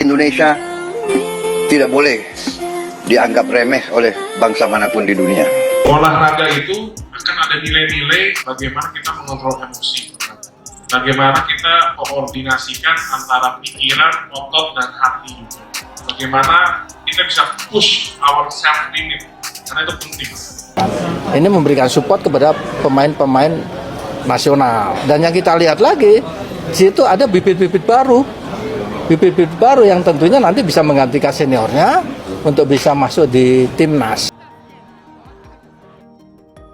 Indonesia tidak boleh dianggap remeh oleh bangsa manapun di dunia. Olahraga itu akan ada nilai-nilai bagaimana kita mengontrol emosi, bagaimana kita koordinasikan antara pikiran, otot, dan hati juga. Bagaimana kita bisa push our self limit, karena itu penting. Ini memberikan support kepada pemain-pemain nasional. Dan yang kita lihat lagi, di situ ada bibit-bibit baru. Bibit-bibit baru yang tentunya nanti bisa menggantikan seniornya untuk bisa masuk di timnas.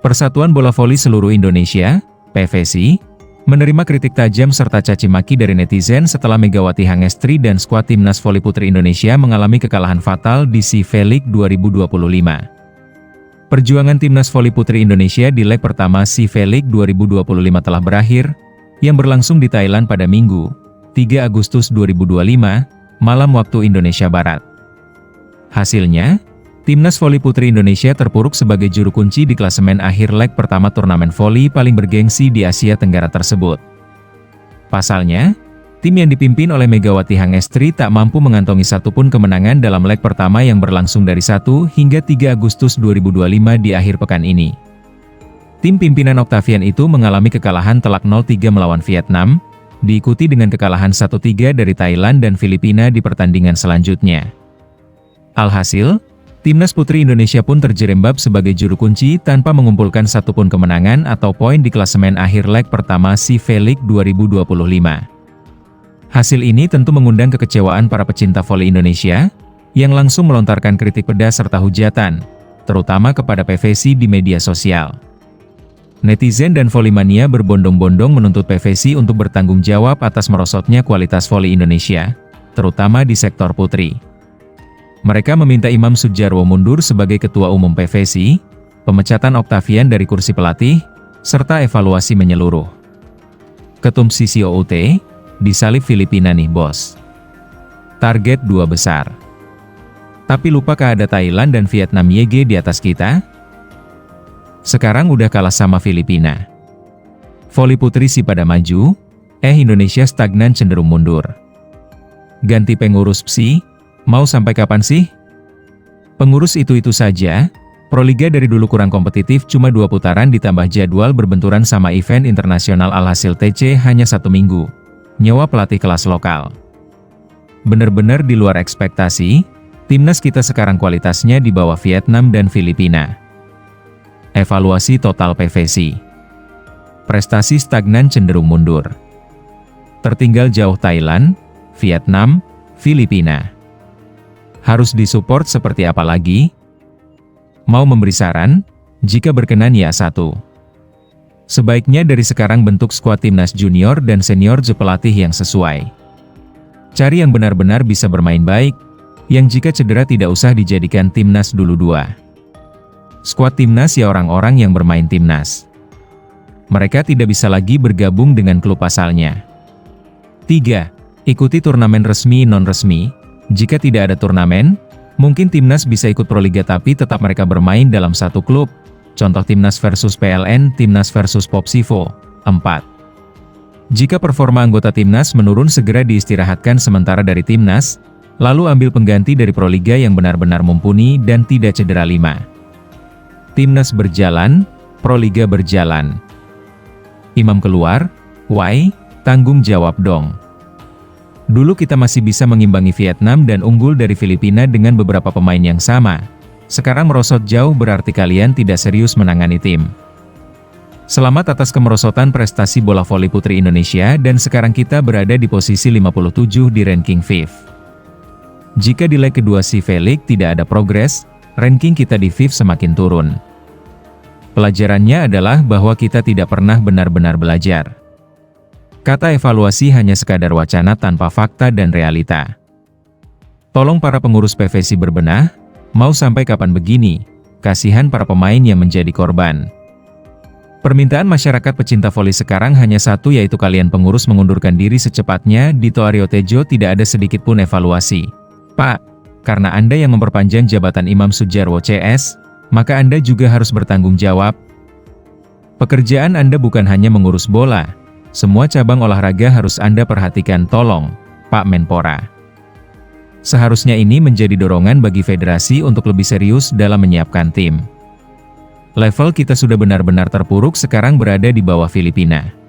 Persatuan Bola Voli Seluruh Indonesia, PVSI, menerima kritik tajam serta caci maki dari netizen setelah Megawati Hangestri dan skuad Timnas Voli Putri Indonesia mengalami kekalahan fatal di SEA V-League 2025. Perjuangan Timnas Voli Putri Indonesia di leg pertama SEA V-League 2025 telah berakhir, yang berlangsung di Thailand pada Minggu, 3 Agustus 2025, malam waktu Indonesia Barat. Hasilnya, Timnas Voli Putri Indonesia terpuruk sebagai juru kunci di klasemen akhir leg pertama turnamen voli paling bergengsi di Asia Tenggara tersebut. Pasalnya, tim yang dipimpin oleh Megawati Hangestri tak mampu mengantongi satupun kemenangan dalam leg pertama yang berlangsung dari 1 hingga 3 Agustus 2025 di akhir pekan ini. Tim pimpinan Octavian itu mengalami kekalahan telak 0-3 melawan Vietnam, diikuti dengan kekalahan 1-3 dari Thailand dan Filipina di pertandingan selanjutnya. Alhasil, Timnas Putri Indonesia pun terjerembab sebagai juru kunci tanpa mengumpulkan satupun kemenangan atau poin di klasemen akhir leg pertama SEA V-League 2025. Hasil ini tentu mengundang kekecewaan para pecinta voli Indonesia, yang langsung melontarkan kritik pedas serta hujatan, terutama kepada PVSI di media sosial. Netizen dan volimania berbondong-bondong menuntut PVSI untuk bertanggung jawab atas merosotnya kualitas voli Indonesia, terutama di sektor putri. Mereka meminta Imam Sudjarwo mundur sebagai Ketua Umum PVSI, pemecatan Octavian dari kursi pelatih, serta evaluasi menyeluruh. Ketum CCOUT, disalib Filipina nih bos. Target 2 besar. Tapi lupakah ada Thailand dan Vietnam YG di atas kita? Sekarang udah kalah sama Filipina. Voli putri sih pada maju, Indonesia stagnan cenderung mundur. Ganti pengurus PSI, mau sampai kapan sih? Pengurus itu-itu saja, Proliga dari dulu kurang kompetitif cuma 2 putaran ditambah jadwal berbenturan sama event internasional alhasil TC hanya 1 minggu. Nyewa pelatih kelas lokal. Bener-bener di luar ekspektasi, timnas kita sekarang kualitasnya di bawah Vietnam dan Filipina. Evaluasi total PVSI. Prestasi stagnan cenderung mundur. Tertinggal jauh Thailand, Vietnam, Filipina. Harus disupport seperti apa lagi? Mau memberi saran? Jika berkenan ya 1. Sebaiknya dari sekarang bentuk skuad timnas junior dan senior pelatih yang sesuai. Cari yang benar-benar bisa bermain baik, yang jika cedera tidak usah dijadikan timnas dulu 2. Skuad timnas ya orang-orang yang bermain timnas. Mereka tidak bisa lagi bergabung dengan klub asalnya. 3. Ikuti turnamen resmi non-resmi. Jika tidak ada turnamen, mungkin timnas bisa ikut Proliga tapi tetap mereka bermain dalam satu klub. Contoh timnas versus PLN, timnas versus Popsivo. 4. Jika performa anggota timnas menurun segera diistirahatkan sementara dari timnas, lalu ambil pengganti dari Proliga yang benar-benar mumpuni dan tidak cedera. 5. Timnas berjalan, Proliga berjalan. Imam keluar, why? Tanggung jawab dong. Dulu kita masih bisa mengimbangi Vietnam dan unggul dari Filipina dengan beberapa pemain yang sama. Sekarang merosot jauh berarti kalian tidak serius menangani tim. Selamat atas kemerosotan prestasi bola voli putri Indonesia dan sekarang kita berada di posisi 57 di ranking FIF. Jika di leg kedua SEA V-League tidak ada progres, ranking kita di FIF semakin turun. Pelajarannya adalah bahwa kita tidak pernah benar-benar belajar. Kata evaluasi hanya sekadar wacana tanpa fakta dan realita. Tolong para pengurus PVSI berbenah, mau sampai kapan begini? Kasihan para pemain yang menjadi korban. Permintaan masyarakat pecinta voli sekarang hanya satu yaitu kalian pengurus mengundurkan diri secepatnya. Dito Aryo Tejo tidak ada sedikit pun evaluasi. Pak, karena Anda yang memperpanjang jabatan Imam Sudjarwo CS, maka Anda juga harus bertanggung jawab. Pekerjaan Anda bukan hanya mengurus bola. Semua cabang olahraga harus Anda perhatikan tolong, Pak Menpora. Seharusnya ini menjadi dorongan bagi federasi untuk lebih serius dalam menyiapkan tim. Level kita sudah benar-benar terpuruk sekarang berada di bawah Filipina.